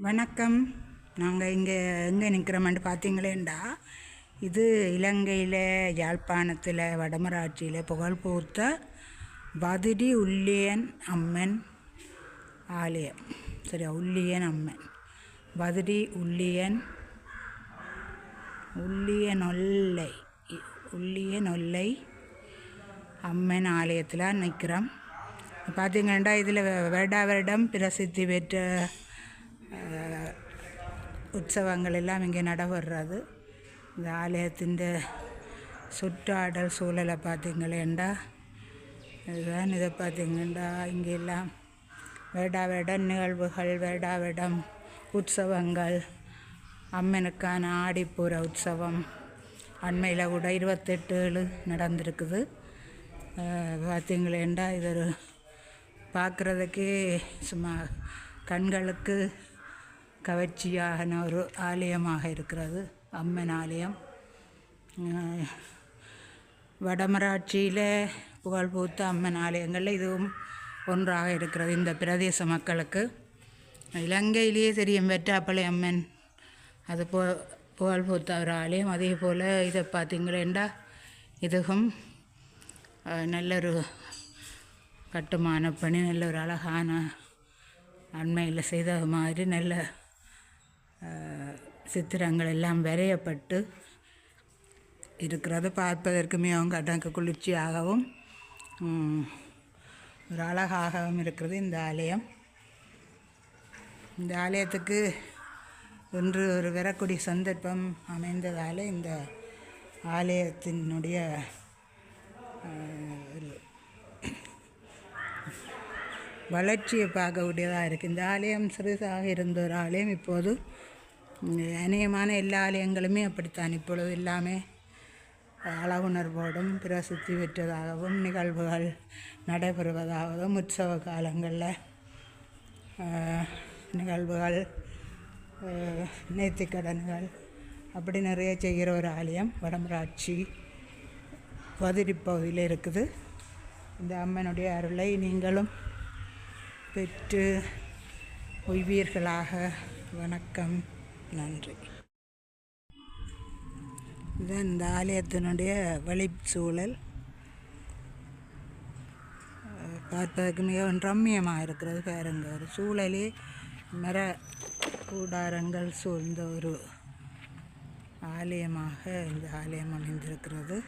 வணக்கம். நாங்கள் எங்கே நிற்கிறோமென்று பார்த்தீங்களேண்டா, இது இலங்கையில் யாழ்ப்பாணத்தில் வடமராட்சியில் புகழ்பூத்த பதிரி உள்ளியன் அம்மன் ஆலயம். சரியா, உள்ளியன் அம்மன் பதிரி உள்ளியனொல்லை அம்மன் ஆலயத்தில் நிற்கிறோம். பார்த்தீங்கன்னா இதில் வருடம் பிரசித்தி பெற்ற உற்சவங்கள் எல்லாம் இங்கே நடைபெறுறது. இந்த ஆலயத்தின் சுற்றாடல் சூழலை பார்த்தீங்களேண்டா, இதுதான். இதை பார்த்தீங்கன்னா இங்கே எல்லாம் வருட நிகழ்வுகள், வருடம் உற்சவங்கள், அம்மனுக்கான ஆடிப்பூர உற்சவம் அண்மையில் கூட 28/7 நடந்திருக்குது. பார்த்தீங்களேண்டா, இது ஒரு பார்க்குறதுக்கு சும்மா கண்களுக்கு கவர்ச்சியான ஒரு ஆலயமாக இருக்கிறது, அம்மன் ஆலயம். வடமராட்சியில் புகழ்பூத்த அம்மன் ஆலயங்களில் இதுவும் ஒன்றாக இருக்கிறது. இந்த பிரதேச மக்களுக்கு இலங்கையிலேயே தெரியும் வெற்றாப்பளை அம்மன், அது புகழ்பூத்த ஒரு ஆலயம். அதே போல் இதை பார்த்திங்களேண்டா, இதுவும் நல்லொரு கட்டுமான பணி, நல்ல ஒரு அழகான அண்மையில் செய்த மாதிரி நல்ல சித்திரங்கள் எல்லாம் வரையப்பட்டு இருக்கிறது. பார்ப்பதற்கு மிகவும் கண்ணுக்கு குளிர்ச்சியாகவும் ஒரு அழகாகவும் இருக்கிறது இந்த ஆலயம். இந்த ஆலயத்துக்கு இன்று ஒரு வரக்கூடிய சந்தர்ப்பம் அமைந்ததால் இந்த ஆலயத்தினுடைய வளர்ச்சியை பார்க்கக்கூடியதாக இருக்குது. இந்த ஆலயம் சிறிதாக இருந்த ஒரு ஆலயம் இப்போது அநேகமான எல்லா ஆலயங்களுமே அப்படித்தான். இப்பொழுது எல்லாமே அளவுணர்வோடும் பிரசித்தி பெற்றதாகவும் நிகழ்வுகள் நடைபெறுவதாகவும் உற்சவ காலங்களில் நிகழ்வுகள், நேர்த்திக்கடன்கள் அப்படி நிறைய செய்கிற ஒரு ஆலயம் வடமராட்சி பதிரி பகுதியில் இருக்குது. இந்த அம்மனுடைய அருளை நீங்களும் பெற்று உய்வீர்களாக. வணக்கம், நன்றி. இதுதான் இந்த ஆலயத்தினுடைய வழிச்சூழல். பார்ப்பதற்கு மிகவும் ரம்மியமாக இருக்கிறது. பாருங்க, ஒரு சூழலே மர கூடாரங்கள் சூழ்ந்த ஒரு ஆலயமாக இந்த ஆலயம் அமைந்திருக்கிறது.